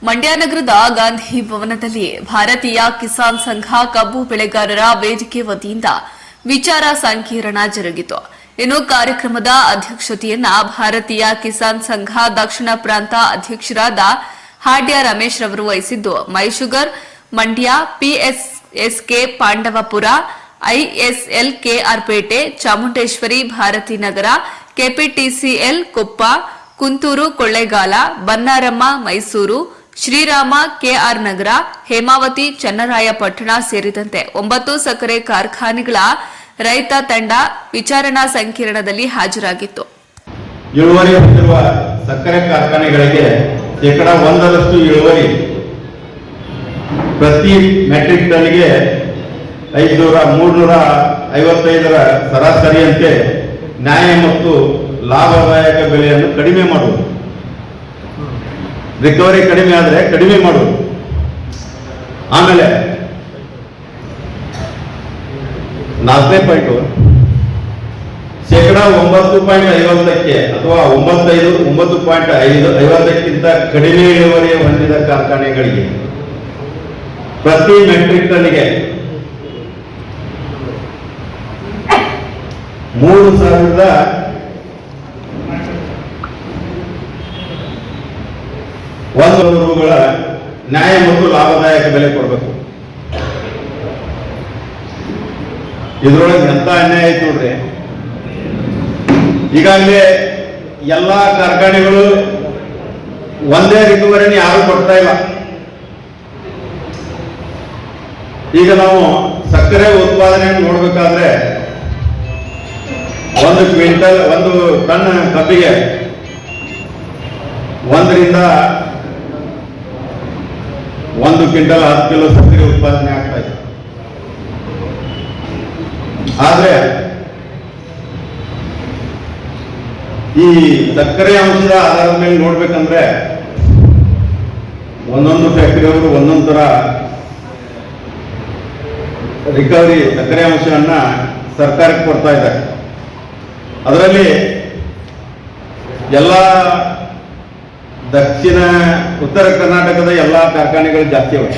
ಮಂಡ್ಯ ನಗರದ ಗಾಂಧಿ ಭವನದಲ್ಲಿ ಭಾರತೀಯ ಕಿಸಾನ್ ಸಂಘ ಕಬ್ಬು ಬೆಳೆಗಾರರ ವೇದಿಕೆ ವತಿಯಿಂದ ವಿಚಾರ ಸಂಕಿರಣ ಜರುಗಿತು. ಇನ್ನು ಕಾರ್ಯಕ್ರಮದ ಅಧ್ಯಕ್ಷತೆಯನ್ನ ಭಾರತೀಯ ಕಿಸಾನ್ ಸಂಘ ದಕ್ಷಿಣ ಪ್ರಾಂತ ಅಧ್ಯಕ್ಷರಾದ ಹಾಡ್ಯ ರಮೇಶ್ ರವರು ವಹಿಸಿದ್ದು, Mysugar Mandya, PSSK Pandavapura, ISL K R ಪೇಟೆ, ಚಾಮುಂಡೇಶ್ವರಿ ಭಾರತಿ ನಗರ, ಕೆಪಿಟಿಸಿಎಲ್ ಕೊಪ್ಪ, ಕುಂತೂರು ಕೊಳ್ಳೇಗಾಲ, ಬನ್ನಾರಮ್ಮ ಮೈಸೂರು, ಶ್ರೀರಾಮ ಕೆಆರ್ ನಗರ, ಹೇಮಾವತಿ ಚನ್ನರಾಯಪಟ್ಟಣ ಸೇರಿದಂತೆ 9 ಸಕ್ಕರೆ ಕಾರ್ಖಾನೆಗಳ ರೈತ ತಂಡ ವಿಚಾರಣಾ ಸಂಕಿರಣದಲ್ಲಿ ಹಾಜರಾಗಿತ್ತು. ಇಳುವರಿ ಹೊಂದಿರುವ ಸಕ್ಕರೆ ಕಾರ್ಖಾನೆಗಳಿಗೆ 1% ಇಳುವರಿ ಪ್ರತಿ ಮೆಟ್ರಿಕ್ ಟನ್ಗೆ 355 ಸರಾಸರಿಯಂತೆ ನ್ಯಾಯ ಮತ್ತು ಲಾಭದಾಯಕ ಬೆಲೆಯನ್ನು ಕಡಿಮೆ ಮಾಡುವುದು, ರಿಕವರಿ ಕಡಿಮೆ ಆದರೆ ಕಡಿಮೆ ಮಾಡುವುದು. ಆಮೇಲೆ 4ನೇ ಪಾಯಿಂಟು 9.50ಕ್ಕೆ ಅಥವಾ 9.50ಕ್ಕಿಂತ ಕಡಿಮೆ ಇಳುವರಿ ಹೊಂದಿದ ಕಾರ್ಖಾನೆಗಳಿಗೆ ಪ್ರತಿ ಮೆಟ್ರಿಕ್ ಟನ್ಗೆ 3,100 ರೂಗಳ ನ್ಯಾಯ ಮತ್ತು ಲಾಭದಾಯಕ ಬೆಲೆ ಕೊಡಬೇಕು. ಇದರೊಳಗೆ ಎಂತ ಅನ್ಯಾಯ ಐತಿ ನೋಡ್ರಿ. ಈಗಾಗಲೇ ಎಲ್ಲಾ ಕಾರ್ಖಾನೆಗಳು ಒಂದೇ ರಿಕವರಿನ ಯಾರು ಕೊಡ್ತಾ ಇಲ್ಲ. ಈಗ ನಾವು ಸಕ್ಕರೆ ಉತ್ಪಾದನೆ ನೋಡ್ಬೇಕಾದ್ರೆ 1 ಟನ್ ಕಬ್ಬಿಗೆ 1 ರಿಂದ 1 ಕ್ವಿಂಟಲ್ 10 ಕಿಲೋ ಸಕ್ಕರೆ ಉತ್ಪಾದನೆ ಆಗ್ತಾ ಇದೆ. ಆದ್ರೆ ಈ ಸಕ್ಕರೆ ಅಂಶದ ಆಧಾರದ ಮೇಲೆ ನೋಡ್ಬೇಕಂದ್ರೆ ಒಂದೊಂದು ಫ್ಯಾಕ್ಟರಿಯವರು ಒಂದೊಂದು ತರ ರಿಕವರಿ ಸಕ್ಕರೆ ಅಂಶವನ್ನ ಸರ್ಕಾರಕ್ಕೆ ಕೊಡ್ತಾ ಇದ್ದಾರೆ. ಅದರಲ್ಲಿ ಎಲ್ಲ ಉತ್ತರ ಕರ್ನಾಟಕದ ಎಲ್ಲ ಕಾರ್ಖಾನೆಗಳು ಜಾಸ್ತಿ ಇವೆ.